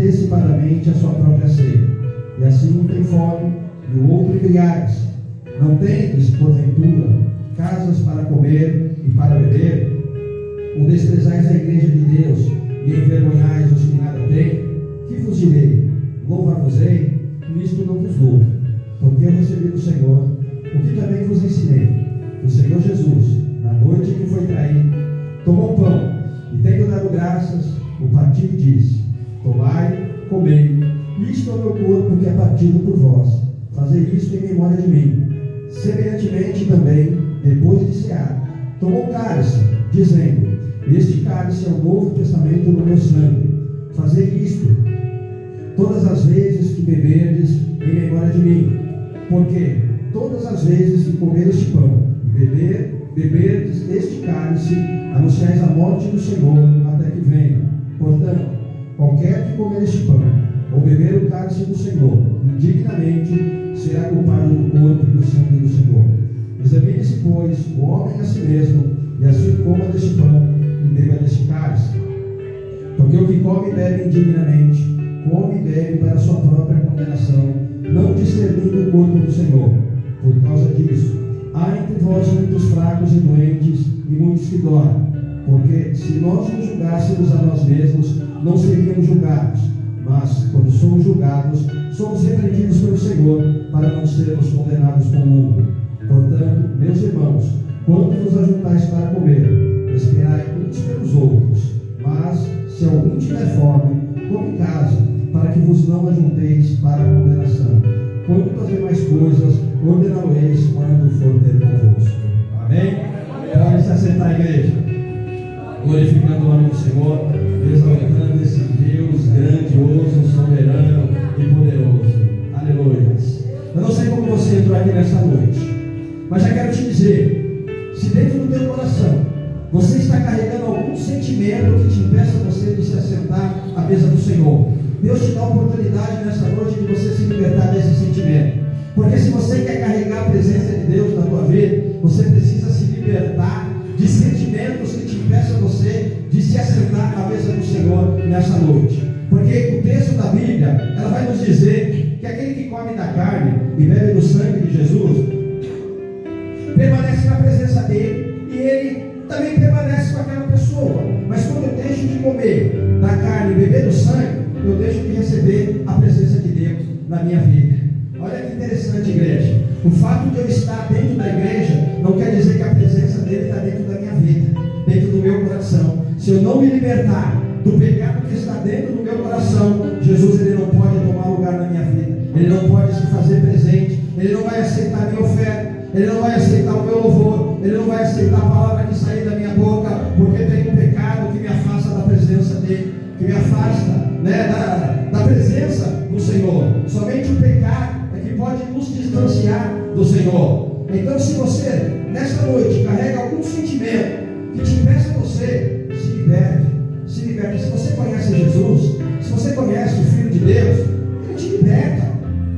Antecipadamente a sua própria ceia, e assim um tem fome e o outro embriaga-se. Não tendes, porventura, casas para comer e para beber? Ou desprezais a igreja de Deus e envergonhais os que nada têm? Que vos direi? Louvar-vos-ei? Nisto não vos louvo, porque eu recebi do Senhor o que também vos ensinei. O Senhor Jesus, na noite em que foi traído, tomou o pão e, tendo dado graças, o partiu e disse: tomai, comei, isto é o meu corpo que é partido por vós. Fazei isto em memória de mim. Semelhantemente também, depois de cear, tomou o cálice, dizendo: este cálice é o novo testamento no meu sangue. Fazei isto todas as vezes que beberdes em memória de mim. Porque todas as vezes que comer este pão e beberdes este cálice, anunciais a morte do Senhor até que venha. Portanto, qualquer que comer este pão ou beber o cálice do Senhor indignamente será culpado do corpo e do sangue do Senhor. Examine-se, pois, o homem a si mesmo, e assim coma deste pão e beba deste cálice. Porque o que come e bebe indignamente, come e bebe para a sua própria condenação, não discernindo o corpo do Senhor. Por causa disso, há entre vós muitos fracos e doentes, e muitos que dormem. Porque se nós nos julgássemos a nós mesmos, não seríamos julgados. Mas, quando somos julgados, somos repreendidos pelo Senhor, para não sermos condenados com o mundo. Portanto, meus irmãos, quando vos ajuntais para comer, esperai uns pelos outros. Mas, se algum tiver fome, come em casa, para que vos não ajunteis para a condenação. Quanto às demais coisas, ordená-lo-eis quando for ter convosco. Amém? Pode se assentar, igreja. Glorificando o nome do Senhor, exaltando esse Deus grandioso, soberano e poderoso. Aleluia. Eu não sei como você entrou aqui nessa noite, mas já quero te dizer, se dentro do teu coração você está carregando algum sentimento que te impeça você de se assentar à mesa do Senhor, Deus te dá a oportunidade nessa noite de você se libertar desse sentimento. Porque se você quer carregar a presença de Deus na tua vida, você precisa se libertar de sentimentos que te impeçam você de se assentar à mesa do Senhor nessa noite. Porque o texto da Bíblia, ela vai nos dizer que aquele que come da carne e bebe do sangue de Jesus, permanece na presença dele e ele também permanece com aquela pessoa. Mas quando eu deixo de comer da carne e beber do sangue, eu deixo de receber a presença de Deus na minha vida. Olha que interessante, igreja. O fato de eu estar dentro da igreja não quer dizer que a presença dele está dentro da minha vida, dentro do meu coração. se eu não me libertar do pecado que está dentro do meu coração, Jesus ele não pode tomar lugar na minha vida, ele não pode se fazer presente, ele não vai aceitar a minha oferta, ele não vai aceitar o meu louvor, ele não vai aceitar a palavra que sair da minha boca, porque tem um pecado que me afasta da presença dele, que me afasta, né, da presença do Senhor. Somente o pecado é que pode nos distanciar do Senhor. Então, se você nesta noite carrega algum sentimento que te impeça você, se liberte, se liberte. Se você conhece Jesus, se você conhece o Filho de Deus, ele te liberta.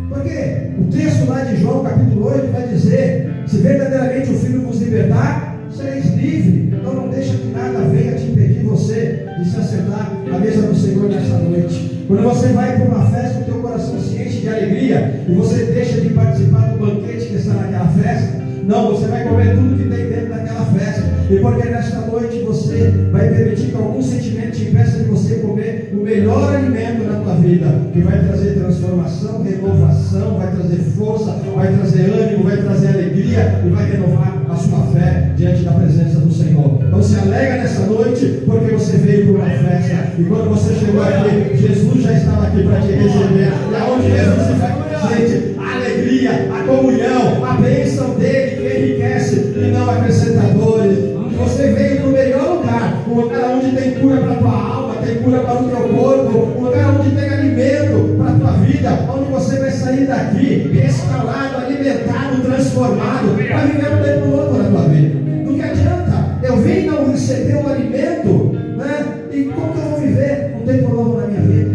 Porque o texto lá de João capítulo 8 vai dizer: se verdadeiramente o Filho vos libertar, sereis livres. Então não deixa que nada venha te impedir você de se assentar à mesa do Senhor nesta noite. Quando você vai para uma festa, o teu coração se enche de alegria e você deixa de participar do banquete que está naquela festa, não, você vai comer tudo que tem dentro daquela festa. E porque nesta noite você vai permitir que algum sentimento te impeça de você comer o melhor alimento na tua vida, que vai trazer transformação, renovação, vai trazer força, vai trazer ânimo, vai trazer alegria e vai renovar a sua fé diante da presença do Senhor. Então se alegra nessa noite, porque você veio para uma festa, e quando você chegou aqui, Jesus já estava aqui para te receber. E aonde Jesus se faz, gente, a alegria, a comunhão, a bênção dele que enriquece e não acrescentadores. Você veio para o melhor lugar, um lugar onde tem cura para a tua alma, tem cura para o teu corpo, um lugar onde tem alimento para a tua vida, onde você vai sair daqui restaurado, alimentado, transformado, para viver um tempo novo na tua vida. Não que adianta eu vim e não receber um alimento, né? E como que eu vou viver um tempo novo na minha vida?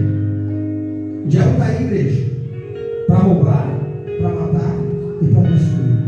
O diabo está aí, igreja, para roubar, para matar e para destruir.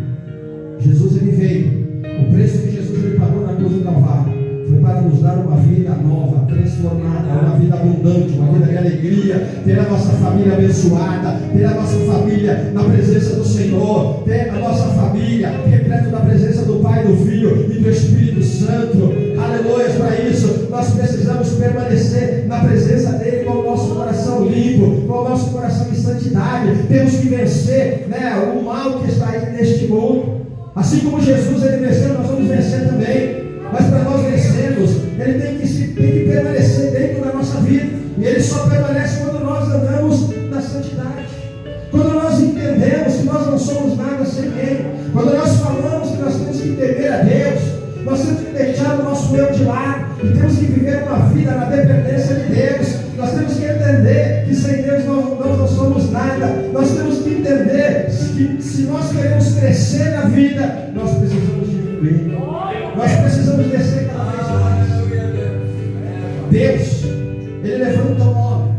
Jesus ele veio. O preço que Jesus ele pagou na cruz do Calvário foi para nos dar uma vida nova, transformada, uma vida abundante, uma vida de alegria, ter a nossa família abençoada, ter a nossa família na presença do Senhor, ter a nossa família repleta da presença do Pai, do Filho e do Espírito Santo. Aleluia. Para isso nós precisamos permanecer na presença dele com o nosso coração limpo, com o nosso coração em santidade. Temos que vencer, né, o mal que está aí neste mundo. Assim como Jesus ele venceu, nós vamos vencer também. Mas para nós vencermos, ele tem que permanecer dentro da nossa vida. E ele só permanece quando nós andamos na santidade. Quando nós entendemos que nós não somos nada sem ele. Quando nós falamos que nós temos que temer a Deus, nós temos que deixar o nosso eu de lado e temos que viver uma vida na dependência de Deus. Nós temos que entender que sem Deus nós não somos nada. Nós temos que entender que se nós queremos crescer na vida, nós precisamos diminuir. Nós precisamos descer cada vez mais. Deus, ele levanta um homem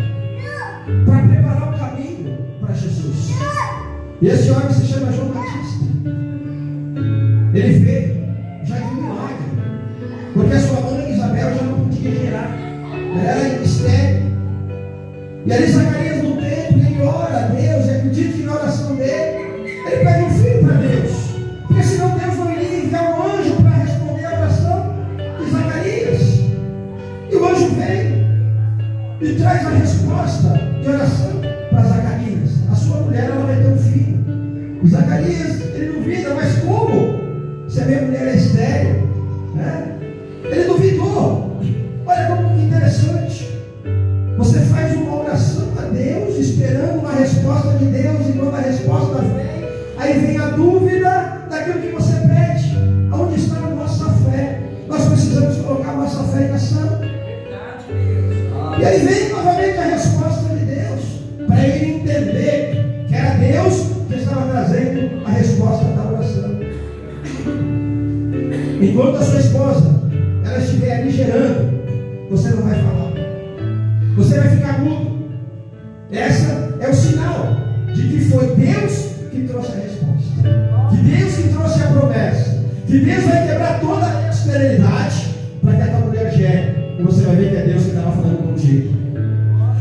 para preparar o caminho para Jesus. E esse homem se chama João Batista. Ele veio já de milagre, porque a sua mãe Isabel já não podia gerar, ela era estéril. E ali Zacarias no templo, ele ora a Deus, e acredita que na oração dele, ele pede um filho para Deus, porque senão Deus não iria enviar um anjo para responder a oração de Zacarias. E o anjo vem e traz a resposta de oração para Zacarias. A sua mulher, ela vai ter um filho. E Zacarias, ele duvida, mas como? Se a minha mulher é estéril, né? Ele duvidou. Olha como que interessante. Você faz uma oração a Deus, esperando uma resposta de Deus, e quando a resposta vem, aí vem a dúvida daquilo que você pede. Onde está a nossa fé? Nós precisamos colocar a nossa fé em ação. E aí vem novamente a resposta de Deus, para ele entender que era Deus que estava trazendo a resposta da oração. Enquanto a sua esposa ela estiver ali gerando, você não vai falar. Você vai ficar mudo. Essa é o sinal de que foi Deus que trouxe a resposta, que Deus que trouxe a promessa, que Deus vai quebrar toda a esterilidade para que a tua mulher gere. E você vai ver que é Deus que estava falando contigo.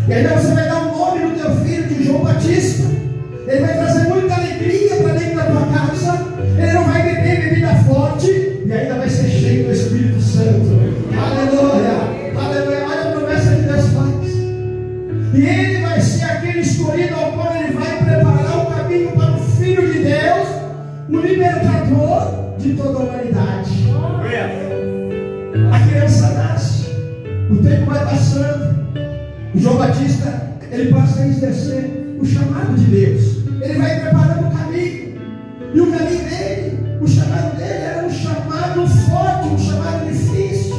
E ainda você vai dar o nome do teu filho de João Batista. Ele vai trazer muita alegria para dentro da tua casa. Ele não vai beber bebida forte e ainda vai ser cheio do Espírito Santo. Aleluia, aleluia. Olha a promessa que Deus faz. E ele vai ser aquele escolhido ao qual ele vai preparar o caminho para o Filho de Deus, o libertador de toda a humanidade. A criança nasce, O tempo vai passando. O João Batista, ele passa a exercer o chamado de Deus. Ele vai preparando o caminho. E o caminho dele, o chamado dele era um chamado forte, um chamado difícil.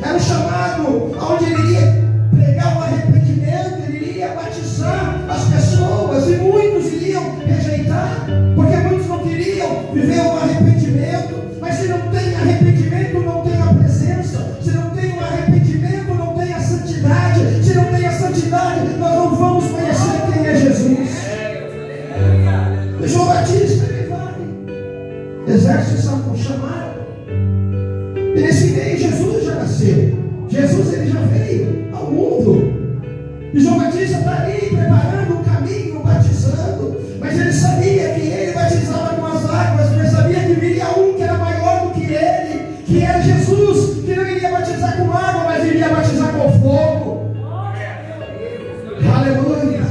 Era um chamado onde ele iria pregar o arrependimento, ele iria batizar as pessoas, e muitos iriam rejeitar, porque muitos não queriam viver o arrependimento. Mas se não tem arrependimento, não tem a presença. Se não tem o arrependimento, não tem a santidade. Se não tem a santidade, nós não vamos conhecer quem é Jesus. O João Batista, ele vai, exerce o chamado. E nesse meio, Jesus já nasceu. Jesus, ele já veio ao mundo. E João Batista está ali preparando o caminho, batizando. Mas ele sabia que ele batizava com as águas, mas sabia que viria um que era maior do que ele, que era Jesus, que não iria batizar com água, mas iria batizar com fogo. Aleluia!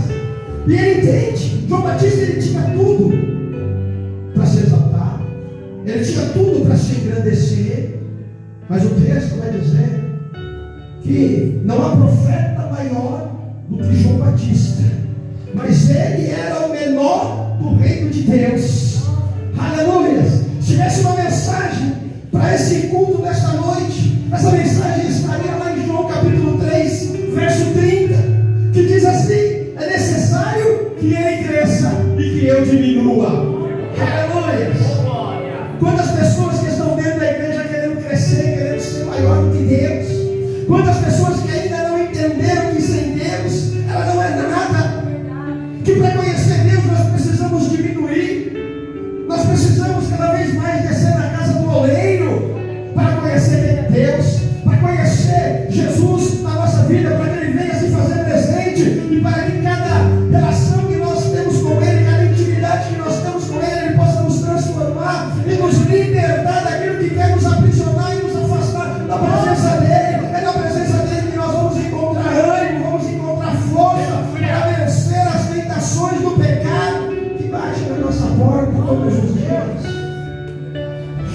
E ele entende. João Batista, ele tinha tudo para se exaltar, ele tinha tudo para se engrandecer, mas o texto vai dizer que não há profeta maior do que João Batista, mas ele era o menor do reino de Deus. Aleluia! Se tivesse uma mensagem para esse culto desta noite, essa mensagem estaria lá em João capítulo 3, verso 30, que diz assim: é necessário que ele cresça e que eu diminua. Aleluia! Quantas pessoas que estão dentro da igreja querendo crescer, querendo ser maior do que Deus? Quantas pessoas que ainda não entenderam que sem Deus ela não é nada? Que para conhecer Deus nós precisamos diminuir. Nós precisamos cada vez mais descer na casa do oleiro para conhecer quem é Deus, para conhecer Jesus na nossa vida, para que Ele venha se fazer presente e para que cada relação que nós temos com Ele, cada intimidade que nós temos com Ele, Ele possa nos transformar e nos libertar daquilo que quer nos aprisionar e nos afastar da presença dEle. É na presença dEle que nós vamos encontrar ânimo, vamos encontrar força para vencer as tentações do pecado que bate na nossa porta todos os dias.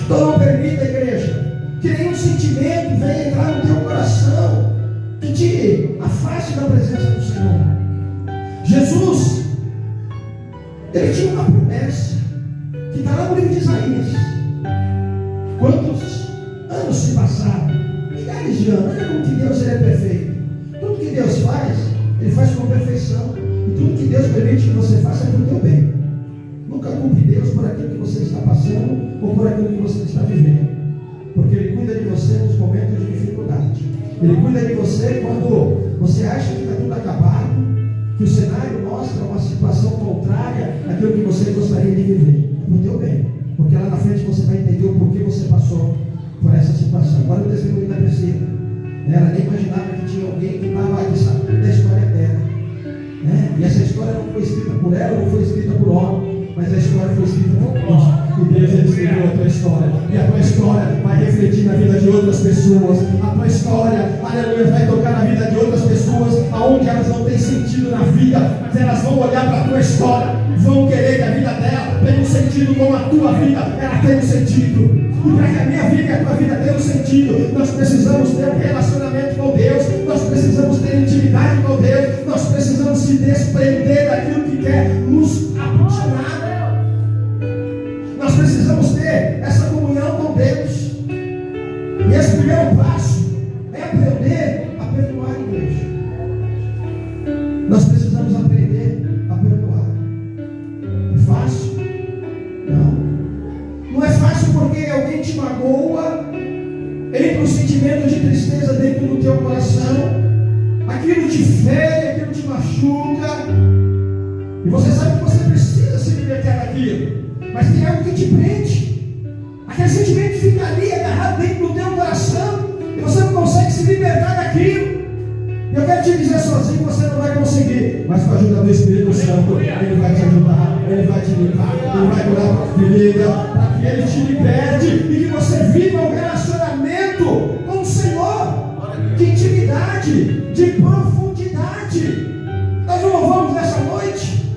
Então não permita, igreja, que nenhum sentimento venha entrar no teu coração que te afaste da presença do Senhor. Jesus, ele tinha uma promessa que está lá no livro de Isaías. Quantos anos se passaram? Milhares de anos. Olha como que Deus ele é perfeito. Tudo que Deus faz, Ele faz com perfeição. E tudo que Deus permite que você faça é para o teu bem. Nunca culpe Deus por aquilo que você está passando ou por aquilo que você está vivendo. Porque Ele cuida de você nos momentos de dificuldade. Ele cuida de você quando você acha que está tudo acabado, que o cenário mostra uma situação contrária àquilo que você gostaria de viver. É para o teu bem. Porque lá na frente você vai entender o porquê você passou por essa situação. Agora o testemunho da Priscila. Ela nem imaginava que tinha alguém que estava aqui sabendo da história dela. E essa história não foi escrita por ela, não foi escrita por homem, mas a história foi escrita por Cristo. E Deus ele escreveu a tua história. E a tua história vai refletir na vida de outras pessoas. A tua história, aleluia, vai tocar na vida de outras pessoas, aonde elas não têm sentido na vida, mas elas vão olhar para a tua história, vão querer que a vida dela tenha um sentido como a tua vida, ela tem um sentido. E para que a minha vida e a tua vida tenham um sentido, nós precisamos ter um relacionamento com Deus, nós precisamos ter intimidade com Deus, nós precisamos se desprender daquilo que quer nos aprisionar. Nós precisamos ter essa comunhão com Deus. E esse primeiro passo é aprender a perdoar, igreja. Nós precisamos aprender a perdoar. É fácil? Não. Não é fácil porque alguém te magoa, entra um sentimento de tristeza dentro do teu coração, aquilo te fere, aquilo te machuca, e você sabe que você precisa se libertar daquilo, mas tem algo que te prende, aquele sentimento fica ali agarrado dentro do teu coração, e você não consegue se libertar daquilo. Eu quero te dizer, sozinho você não vai conseguir, mas com a ajuda do Espírito Santo, Ele vai te ajudar, Ele vai te limpar, Ele vai curar a tua ferida, para que Ele te liberte e que você viva um relacionamento com o Senhor, de intimidade, de profundidade. Nós não louvamos nessa noite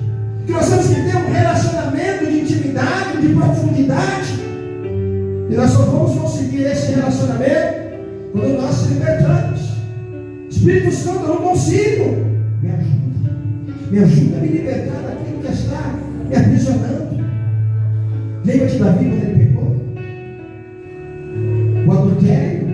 que nós temos que ter um relacionamento de intimidade, de profundidade, e nós só vamos conseguir esse relacionamento quando nós se libertamos. Espírito Santo, eu não consigo. Me ajuda a me libertar daquilo que está me aprisionando. Lembra de Davi quando ele pecou? O adultério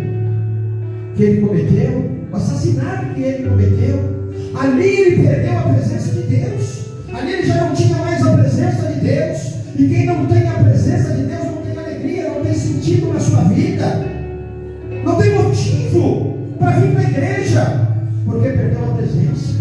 que ele cometeu, o assassinato que ele cometeu. Ali ele perdeu a presença de Deus. Ali ele já não tinha mais a presença de Deus. E quem não tem a presença de Deus não tem alegria, não tem sentido na sua vida, não tem motivo para vir para a igreja, porque perdeu a presença.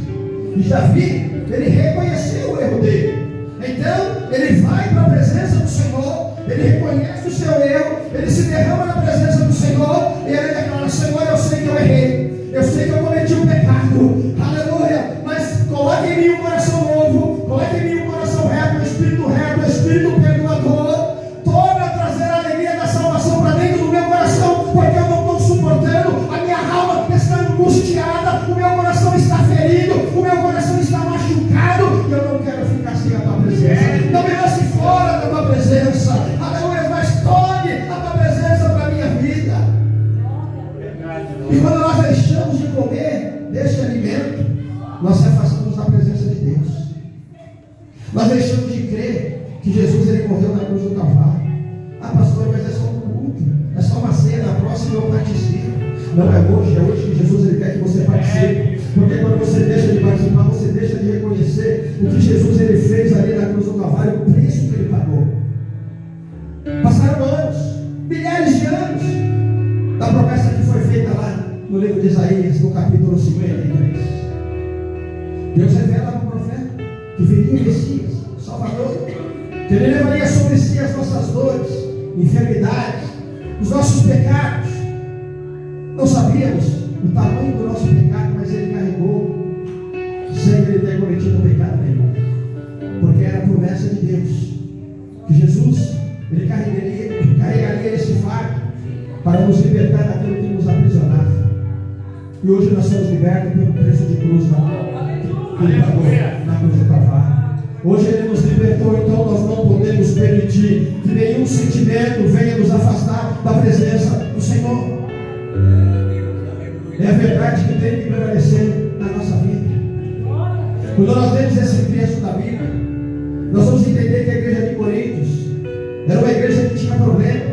E Davi, ele reconheceu o erro dele. Então ele vai para a presença do Senhor, ele reconhece o seu erro, ele se derrama na presença do Senhor e ele declara: Senhor, eu sei que eu errei, eu sei que eu cometi um pecado, aleluia, mas coloque em mim um coração novo, coloque em mim um coração reto, um espírito perdoador. Torna a trazer a alegria da salvação para dentro do meu coração, porque eu não estou suportando, a minha alma está angustiada, o meu coração está ferido, o meu coração está machucado, e eu não quero ficar sem a tua presença. Não me lance fora da tua presença, aleluia, mas torne a tua presença para a minha vida. E quando nós deixamos de comer deste alimento, nós se afastamos da presença de Deus. Nós deixamos de crer que Jesus ele morreu na cruz do Calvário. Ah, pastor, mas é só um culto, é só uma ceia, na próxima eu participo. Não é hoje que Jesus ele quer que você participe. Porque quando você deixa de participar, você deixa de reconhecer o que Jesus ele fez ali na cruz do Calvário, o preço que ele pagou. Passaram anos, milhares de anos, da promessa que foi feita lá no livro de Isaías, no capítulo 53. Deus revela para o profeta que viria o Messias, o Salvador, que ele levaria sobre si as nossas dores, enfermidades, os nossos pecados. Não sabíamos o tamanho do nosso pecado, mas ele carregou sem ele ter cometido pecado nenhum, porque era a promessa de Deus que Jesus ele carregaria esse fardo para nos libertar daquilo que nos aprisionava. E hoje nós somos libertos pelo preço de cruz que ele pagou na cruz do Calvário. Hoje ele nos libertou, então nós não podemos permitir que nenhum sentimento venha nos afastar da presença do Senhor. É a verdade que tem que prevalecer na nossa vida. Quando nós lemos esse texto da Bíblia, nós vamos entender que a igreja de Coríntios era uma igreja que tinha problema,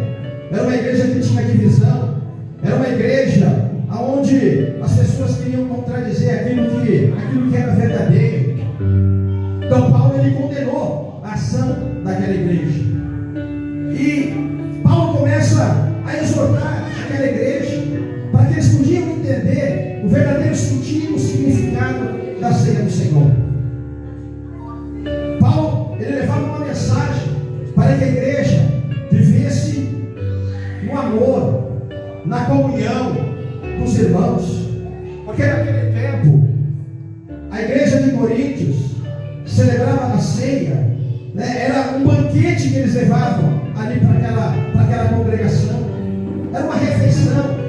era uma igreja que tinha divisão, era uma igreja onde as pessoas queriam contradizer aquilo que era verdadeiro. Então Paulo ele condenou a ação daquela igreja. E Paulo começa a exortar aquela igreja para que eles podiam entender o verdadeiro sentido, o significado da ceia do Senhor. Paulo ele levava uma mensagem para que a igreja vivesse no amor, na comunhão dos irmãos, porque naquele tempo a igreja de Coríntios celebrava a ceia, né? Era um banquete que eles levavam ali para aquela congregação, era uma refeição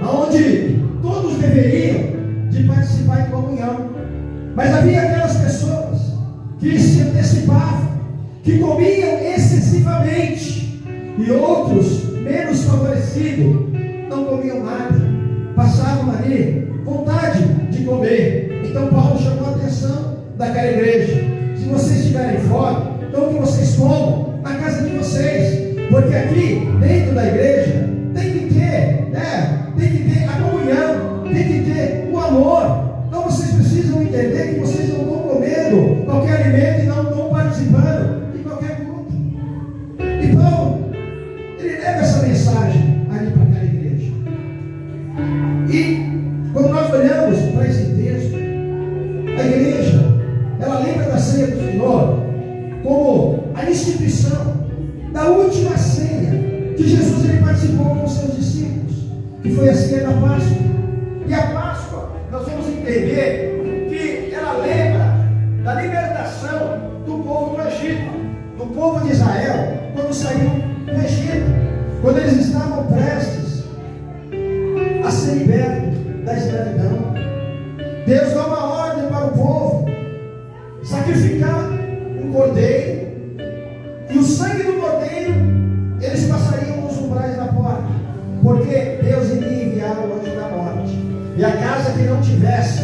onde todos deveriam de participar em comunhão, mas havia aquelas pessoas que se antecipavam, que comiam excessivamente, e outros menos favorecidos não comiam nada, passavam ali vontade de comer. Então Paulo chamou a atenção daquela igreja: se vocês estiverem fora, então que vocês comam na casa de vocês, porque aqui dentro da igreja tem que ter, tem que ter a comunhão, tem que ter o amor. Então vocês precisam entender que vocês não estão comendo qualquer alimento e não estão participando de qualquer culto. E Paulo ele leva essa mensagem ali para aquela igreja. E quando nós olhamos para esse texto, a igreja ela lembra da ceia do Senhor como a instituição da última ceia que Jesus ele participou com os seus discípulos, que foi a ceia da Páscoa. E a Páscoa, nós vamos entender que ela lembra da libertação do povo do Egito, do povo de Israel, quando saiu do Egito, quando eles estavam prestes a ser libertos da escravidão. Deus dá uma ordem para o povo sacrificar um cordeiro, e o sangue do cordeiro eles passariam nos umbrais da porta, porque Deus iria enviar o anjo da morte, e a casa que que não tivesse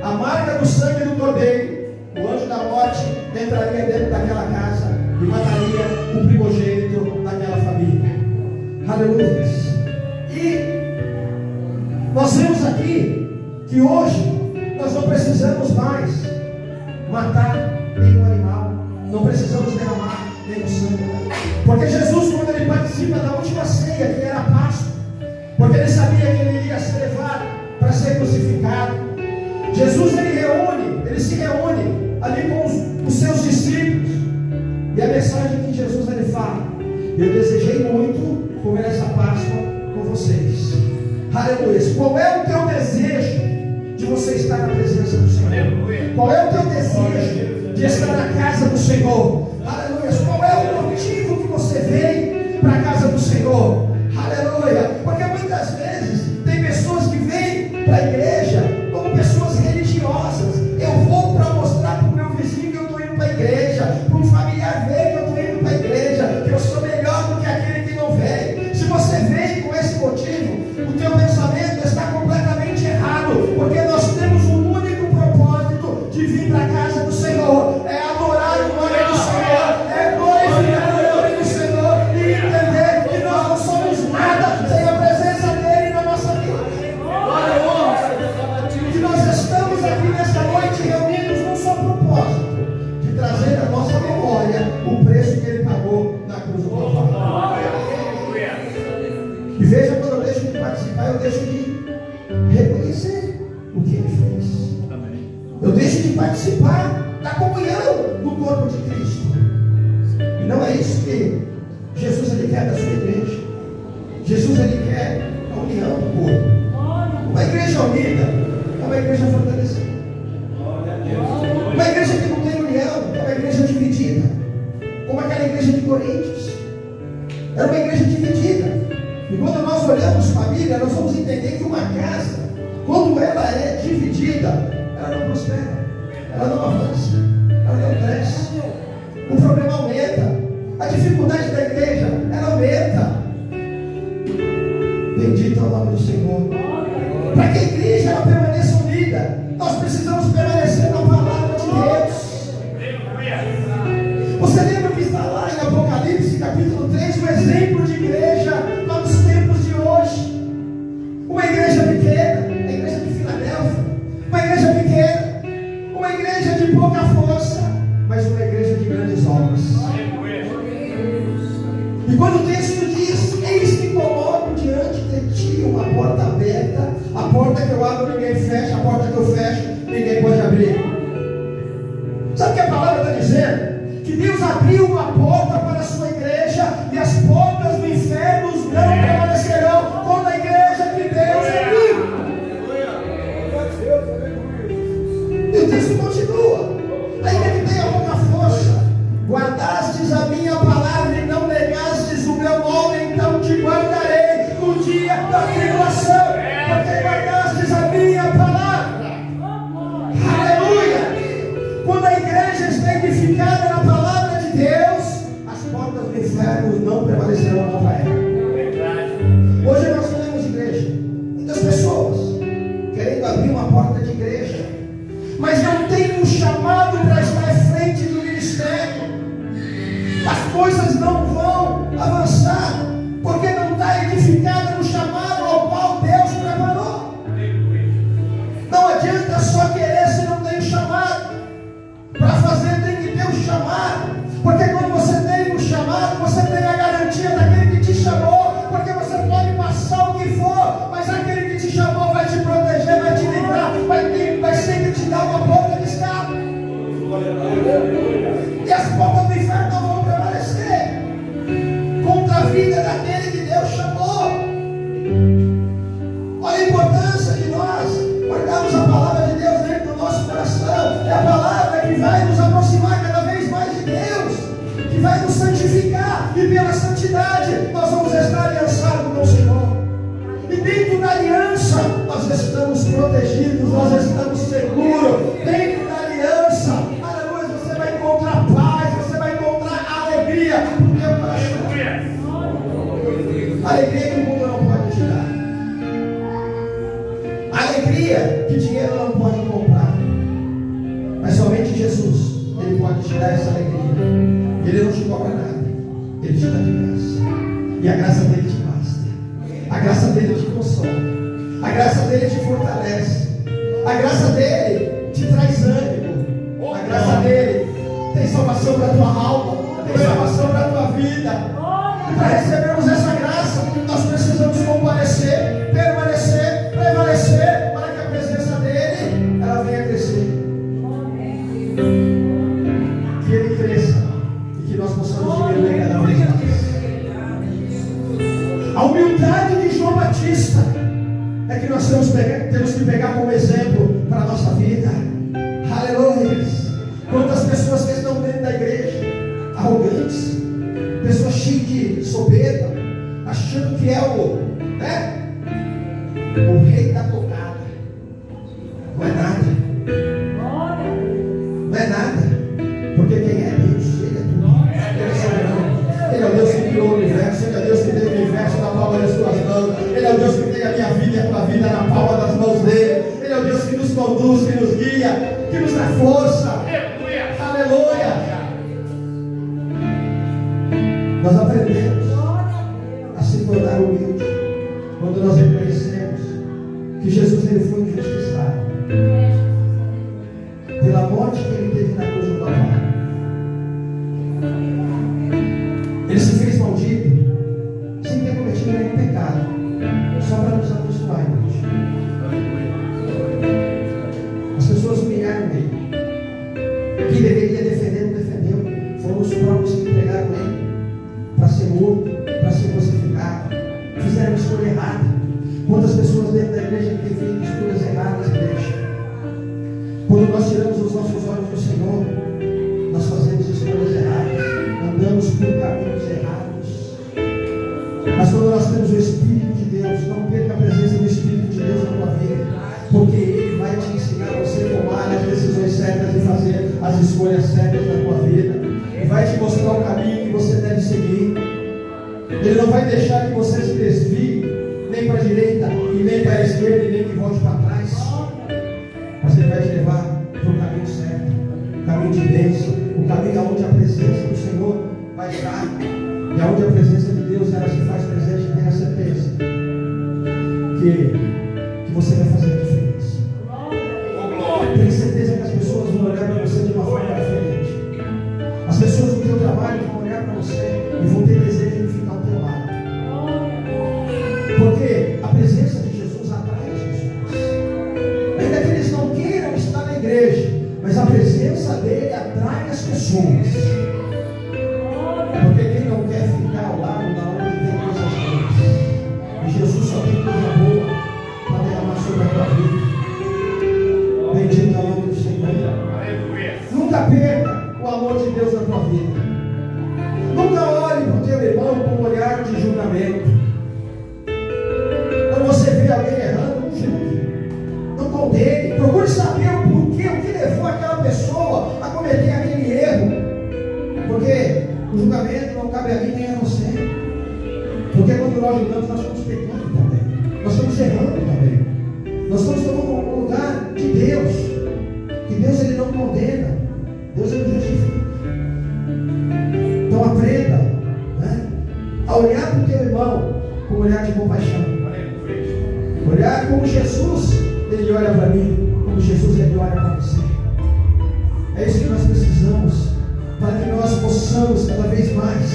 a marca do sangue do Cordeiro, o anjo da morte entraria dentro daquela casa e mataria o primogênito daquela família. Aleluia. E nós vemos aqui que hoje nós não precisamos mais matar nenhum animal, não precisamos derramar nenhum sangue, porque Jesus, quando ele participa da última ceia, que era a Páscoa, porque ele sabia que ele iria ser levado para ser crucificado, Jesus ele se reúne ali com os seus discípulos, e a mensagem que Jesus ele fala: eu desejei muito comer essa Páscoa com vocês. Aleluia. Qual é o teu desejo de você estar na presença do Senhor? Qual é o teu desejo de estar na casa do Senhor? Aleluia. Qual é o motivo que você vem para a casa do Senhor? Aleluia. Porque muitas vezes tem pessoas que vêm para a igreja como pessoas religiosas. Eu vou para mostrar para o meu vizinho que eu estou indo para a igreja, para um familiar ver que eu estou indo para a igreja, que eu sou melhor do que aquele que não vem. Se você vem com esse motivo, o teu pensamento está completamente errado, porque nós temos um único propósito de vir para a casa do Senhor: é adorar o nome do Senhor, é glorificar o nome do Senhor e entender que nós não somos nada sem a presença dele na nossa vida. Que nós estamos aqui nesta noite reunidos num só propósito: de trazer à nossa memória o preço que ele pagou na cruz do Calvário. E veja, quando eu deixo de participar, eu deixo de reconhecer o que ele fez. Eu deixo de participar da comunhão do corpo de Cristo. E não é isso que Jesus ele quer da sua igreja. Jesus ele quer a união do corpo. Uma igreja unida é uma igreja fortalecida. Uma igreja que não tem união é uma igreja dividida, como aquela igreja de Coríntios. Era uma igreja dividida. E quando nós olhamos para a Bíblia, nós vamos entender que uma casa, quando ela é dividida, ela não prospera, ela não avança, ela não cresce. O problema aumenta, a dificuldade da igreja, ela aumenta. Bendito é o nome do Senhor. Para que a igreja ela permaneça unida, nós precisamos permanecer na palavra de Deus. Você lembra que está lá em Apocalipse capítulo 3, o exemplo de igreja nos tempos de hoje? Uma igreja pequena, a igreja de Filadélfia, uma igreja pequena, uma igreja de pouca força, mas uma igreja de grandes obras. E quando o texto diz: eis que coloco diante de ti uma porta aberta, a porta que eu abro ninguém fecha, a porta que eu fecho ninguém pode abrir. Sabe o que a palavra está dizendo? Que Deus abriu uma porta para a sua igreja, e as portas do inferno não prevalecerão contra a igreja que Deus abriu. E o texto continua: ainda que tenha pouca força, guardastes a minha palavra e não negastes o meu nome, então te guardarei no dia da tribulação, porque guardastes a minha palavra. Aleluia! Quando a igreja está edificada na palavra de Deus, as portas do inferno não prevalecerão contra ela. Hoje nós temos igreja, muitas pessoas querendo abrir uma porta de igreja, mas não tem um chamado para estar à frente do ministério. As coisas não vão avançar, porque não está edificada no chamado ao qual Deus preparou. Não adianta só querer se não tem um chamado. Para fazer tem que ter um chamado, porque quando você tem um chamado, você tem a garantia daquele que te chamou, porque você pode passar o que for, mas aquele que te chamou vai te proteger, vai te livrar, vai sempre te dar uma porta de escape. E as portas do inferno não vão prevalecer. dinheiro não pode comprar. Mas somente Jesus, Ele pode te dar essa alegria. Ele não te cobra nada, Ele te dá de graça. E a graça dele te basta. A graça dele te consola. A graça dele te fortalece. A graça dele te traz ânimo. A graça dele tem salvação para a tua alma, tem salvação para a tua vida. E para recebermos essa graça, nós precisamos comparecer, permanecer, prevalecer, para que a presença dele, ela venha crescer. Que ele cresça e que nós possamos diminuir cada vez mais. A humildade de João Batista é que nós temos que pegar como exemplo para a nossa vida. Aleluia. Quantas pessoas que estão dentro da igreja, arrogantes, pessoas cheias de soberba, achando que é o rei da tocada. Não é nada. Não é nada. Porque quem é Deus, Ele é tudo. Ele é soberano. Ele é o Deus que criou o universo. Ele é o Deus que tem o universo na palma das tuas mãos. Ele é o Deus que tem a minha vida e a tua vida na palma das mãos dele. Ele é o Deus que nos conduz, que nos guia, que nos dá força. Aleluia. Nós aprendemos a se tornar humilde quando nós reconhecemos que Jesus ele foi injustiçado pela morte que ele teve na cruz do Calvário. Ele se fez maldito sem ter cometido nenhum pecado, só para nos abençoar, irmãos. As pessoas humilharam ele. Quem deveria defender não defendeu. Foram os próprios que entregaram ele para ser morto, para ser crucificado. Fizeram a escolha errada. Quantas pessoas dentro da igreja têm feito escolhas erradas, igreja? Quando nós tiramos os nossos olhos do Senhor, nós fazemos escolhas erradas, andamos por caminhos errados. Mas quando nós temos o Espírito de Deus, não perca a presença do Espírito de Deus na tua vida, porque Ele vai te ensinar a você tomar as decisões certas e fazer as escolhas certas na tua vida, e vai te mostrar o caminho que você deve seguir. Ele não vai deixar que você se desvie nem para a direita e nem para a esquerda e nem que volte para trás, mas Ele vai te levar para o caminho certo, o caminho de bênção, o caminho onde a presença do Senhor vai estar, e onde a presença de Deus ela se faz presente. Tenha certeza que você vai fazer a diferença. Tenha certeza que as pessoas vão olhar para você de uma forma diferente. As pessoas do teu trabalho vão olhar para você e vão ter desejo de ficar ao teu lado, porque a presença de Jesus atrai as pessoas. Ainda que eles não queiram estar na igreja, mas a presença dele atrai as pessoas. Porque quem não quer ficar ao lado da onde tem coisas boas? E Jesus só tem coisa boa para derramar sobre a tua vida. Bendito é o nome do Senhor. Nunca perca o amor de Deus na tua vida. Nunca olhe para o teu irmão com um olhar de julgamento. Quando você vê alguém errando, não julgue, não condene. Procure saber o porquê, o que levou aquela pessoa a cometer aquele erro. Porque o julgamento não cabe a mim nem a você. Porque quando nós julgamos, nós estamos pecando também. Nós estamos errando também. Nós estamos tomando um lugar de Deus. Que Deus ele não condena. Deus ele justifica. Então aprenda, né, a olhar para o teu irmão com um olhar de compaixão. Olhar como Jesus ele olha para mim, como Jesus ele olha para você. É isso que nós precisamos, para que nós possamos cada vez mais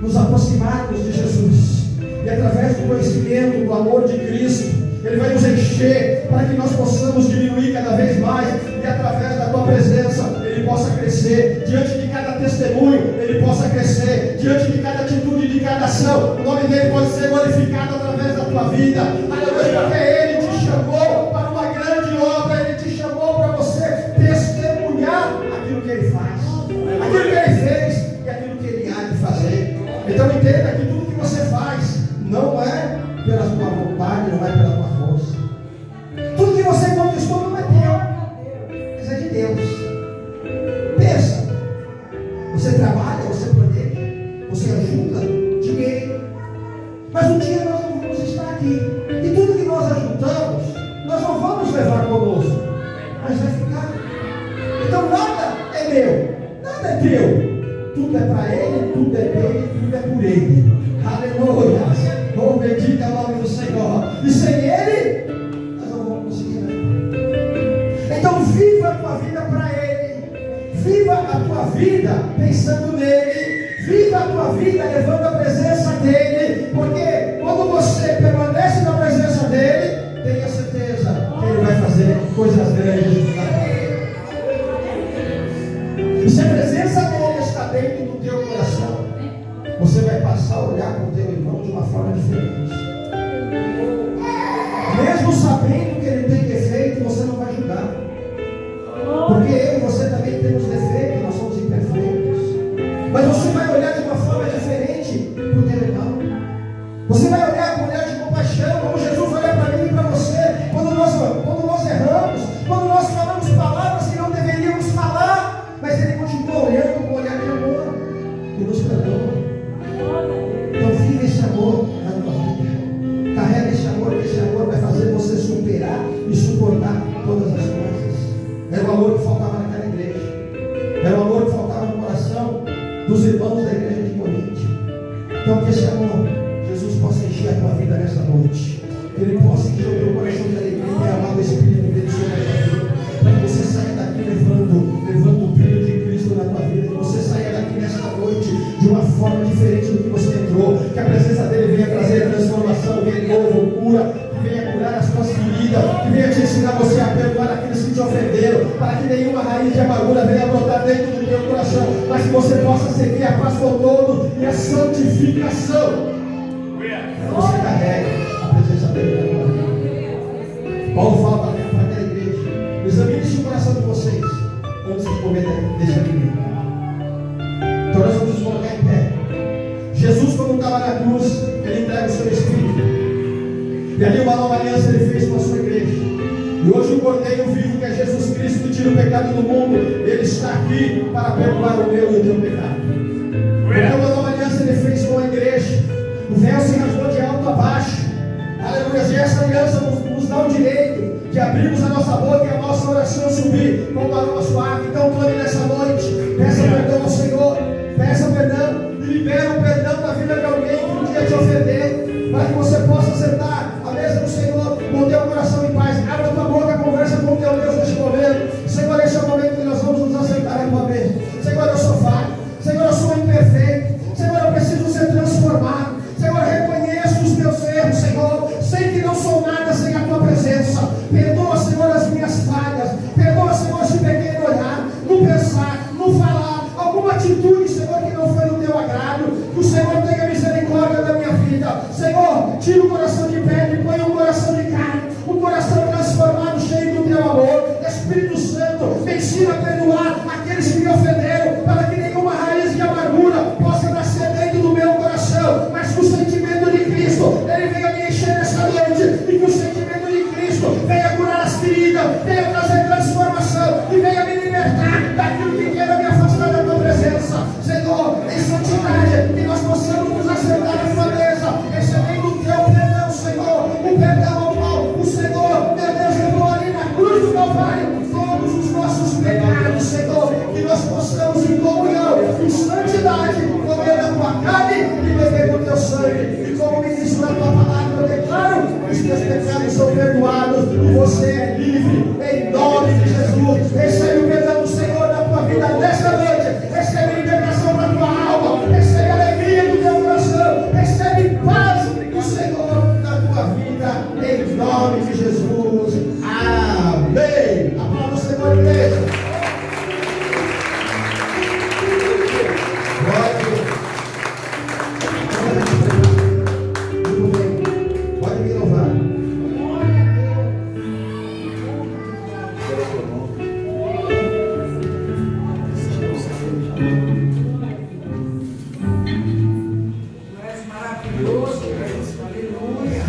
nos aproximarmos de Jesus. E através do conhecimento, do amor de Cristo, Ele vai nos encher para que nós possamos diminuir cada vez mais. E através da tua presença, Ele possa crescer. Diante de cada testemunho, Ele possa crescer. Diante de cada atitude, de cada ação, o nome dEle pode ser glorificado através da tua vida. Aleluia, porque Ele te chamou para uma grande obra. Ele te chamou para você testemunhar aquilo que Ele faz, aquilo que Ele fez e aquilo que Ele há de fazer. Então entenda que tudo que você faz não é pela tua vontade, não é pela tua força. Tudo que você conquistou não é teu, mas é de Deus. Pensa, você trabalha, você planeja, você ajuda dinheiro, mas um dia nós não vamos estar aqui, e tudo que nós teu. Tudo é para Ele, tudo é dele, tudo é por Ele. Aleluia. Oh, bendito é o nome do Senhor. E sem Ele, nós não vamos conseguir nada. Então viva a tua vida para Ele. Viva a tua vida pensando nele. Viva a tua vida levando a presença dele. Porque quando você permanece na presença dele, tenha certeza que Ele vai fazer coisas grandes na tua vida. E se a presença dele está dentro do teu coração, você vai passar a olhar para o teu irmão de uma forma diferente. Mesmo sabendo que ele tem defeito, você não vai julgar. Porque eu e você também temos defeitos, nós somos imperfeitos. Mas você vai olhar de uma forma diferente para o teu irmão. Você vai olhar com um olhar de compaixão, como Jesus olha para mim e para você. Quando nós erramos, quando nós falamos palavras que não deveríamos falar, mas Ele continua olhando com um olhar de amor e nos perdoa. Então vive esse amor na tua vida. Carrega esse amor, que esse amor vai fazer você superar e suportar todas as coisas. Era o amor que faltava naquela igreja. Era o amor que faltava no coração dos irmãos da igreja de Corinto. Então que esse amor, Jesus, possa encher a tua vida nessa noite. Que Ele possa encher o teu coração de alegria e derramar o Espírito dele sobre a tua vida. Para que você saia daqui levando o brilho de Cristo na tua vida. Que você saia daqui nesta noite de uma forma diferente do que você entrou. Que a presença dele venha trazer transformação, renovo, cura. Que venha curar as tuas feridas. Que venha te ensinar você a perdoar aqueles que te ofenderam. Para que nenhuma raiz de amargura venha brotar dentro do teu coração. Mas que você possa seguir a paz com todo e a santificação. Então você carrega a presença dele na tua vida. Paulo fala para aquela igreja: examine o coração de vocês antes de comer desse alimento. Então nós vamos nos colocar em pé. Jesus, quando estava na cruz, Ele entrega o seu Espírito. E ali uma nova aliança Ele fez com a sua igreja. E hoje o Cordeiro vivo, que é Jesus Cristo, que tira o pecado do mundo, Ele está aqui para perdoar o meu e o teu pecado. Porque uma nova aliança Ele fez com a igreja. O véu se rasgou de alto a baixo. Aleluia. E essa aliança nos dá o direito de abrirmos a nossa boca e a nossa oração subir com um aroma suave. Então clame nessa noite. Peça perdão ao Senhor. Peça perdão e libera o perdão na vida de alguém que um dia te ofendeu. Para que você possa sentar à mesa do Senhor com o teu coração em paz. Abra a tua boca, conversa com o teu Deus neste momento. Senhor, esse é o momento que nós vamos nos assentar à tua mesa. Senhor, eu sou falho. Senhor, eu sou imperfeito. Senhor, eu preciso ser transformado. Senhor, reconheço os meus erros, Senhor. Sei que não sou nada sem a tua presença. Perdoa, Senhor, as minhas falhas. Perdoa, Senhor, esse pequeno olhar, no pensar, no falar, alguma atitude, Senhor, que não foi no teu agrado. Que o Senhor tenha misericórdia da minha vida. Senhor, tira o coração de pedra e põe um coração de carne. Um coração transformado, cheio do teu amor. Espírito Santo, me ensina a perdoar aqueles que me ofenderam, para que nenhuma raiz de amargura possa nascer dentro do meu coração. Mas que o sentimento de Cristo, Ele venha me encher nessa noite. E que o sentimento de Cristo venha curar as feridas, venha trazer transformação e venha me libertar daquilo que queira me afastar da tua presença. Senhor, em santidade, que nós possamos nos assentar na tua mesa, recebendo o teu perdão, Senhor, o perdão ao qual o Senhor, meu Deus, levou ali na cruz do Calvário todos os nossos pecados, Senhor. Que nós possamos em comunhão, em santidade, comer da tua carne e beber do teu sangue. E como me diz na tua palavra, eu declaro: os teus pecados são perdoados e você é livre, em nome de Jesus. Recebe o perdão do Senhor na tua vida nesta noite. Recebe libertação na tua alma. Recebe alegria do teu coração. Recebe paz do Senhor na tua vida, em nome de Jesus. Amém. Aplauda o Senhor, igreja. Pode me louvar. Aleluia.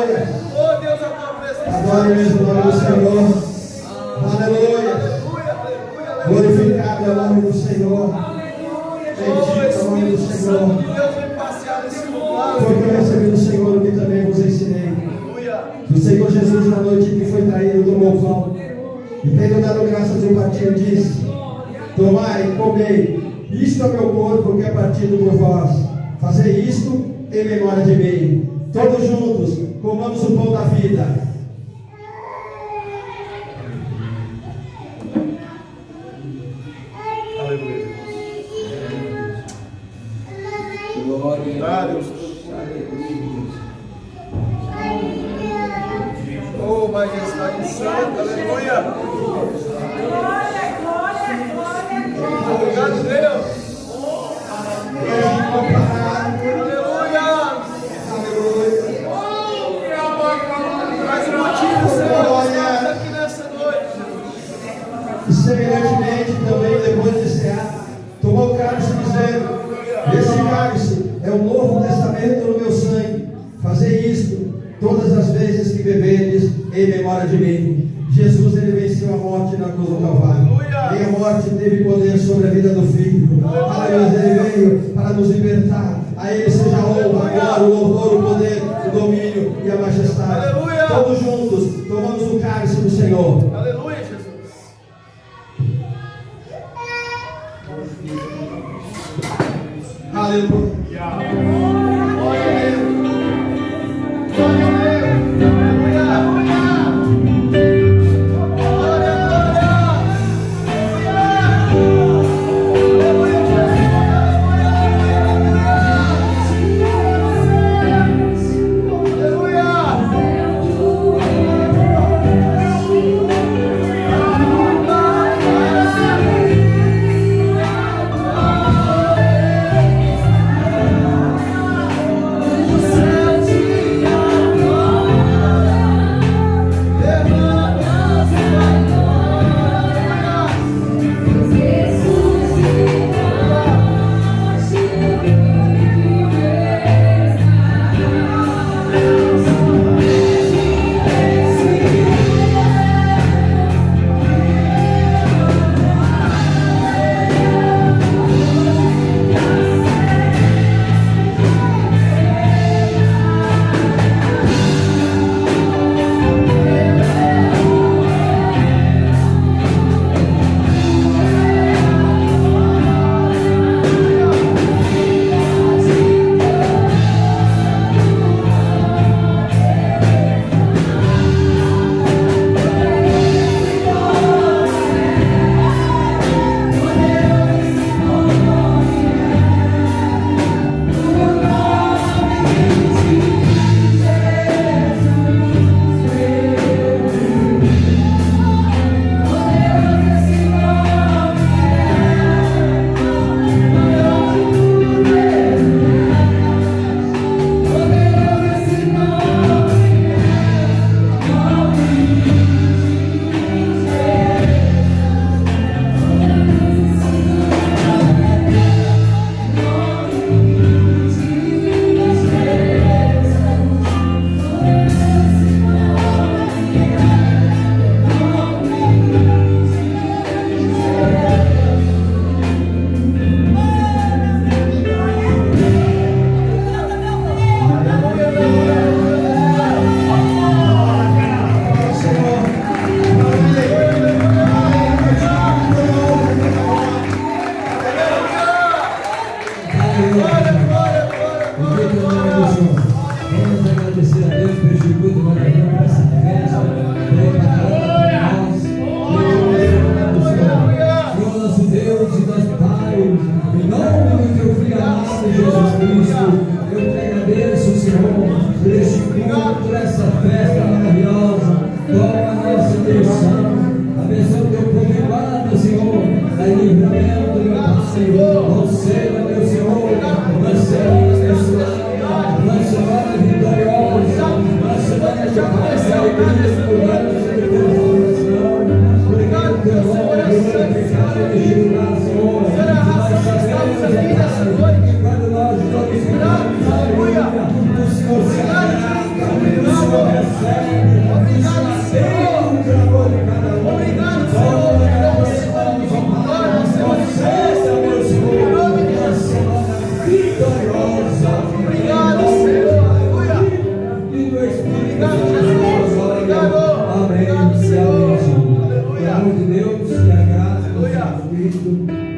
Aleluia. Oh Deus, a tua presença. Adore mesmo o nome do Senhor. Aleluia. Glorificado é o nome do Senhor. Bendito é o nome do Senhor. Deus vem passear nesse lugar. Porque eu recebi do Senhor o que também vos ensinei. O Senhor Jesus, na noite em que foi traído, tomou o pão. E tendo dado graças ao partir, disse: tomai e comei, isto é o meu corpo que é partido por vós. Fazei isto em memória de mim. Todos juntos, comamos o pão da vida. Aleluia. Glória a Deus. Oh, majestade santa, aleluia. Obrigado, Deus. Mais um motivo, Senhor, estamos aqui nessa noite. E semelhantemente também, depois de cear, tomou o cálice, dizendo: esse cálice é o novo testamento no meu sangue. Fazei isto todas as vezes que beberdes em memória de mim. Jesus, ele venceu a morte na cruz do Calvário. E a morte teve poder sobre a vida do Filho. Aleluia. Ele veio para nos libertar. A ele seja a honra, a glória, o louvor, o poder, o domínio e a majestade. Aleluia. Todos juntos tomamos o cálice do Senhor. Aleluia, Jesus. Aleluia.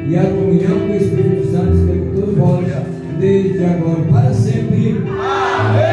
E a comunhão do Espírito Santo esteja com todos vós, desde agora e para sempre. Amém.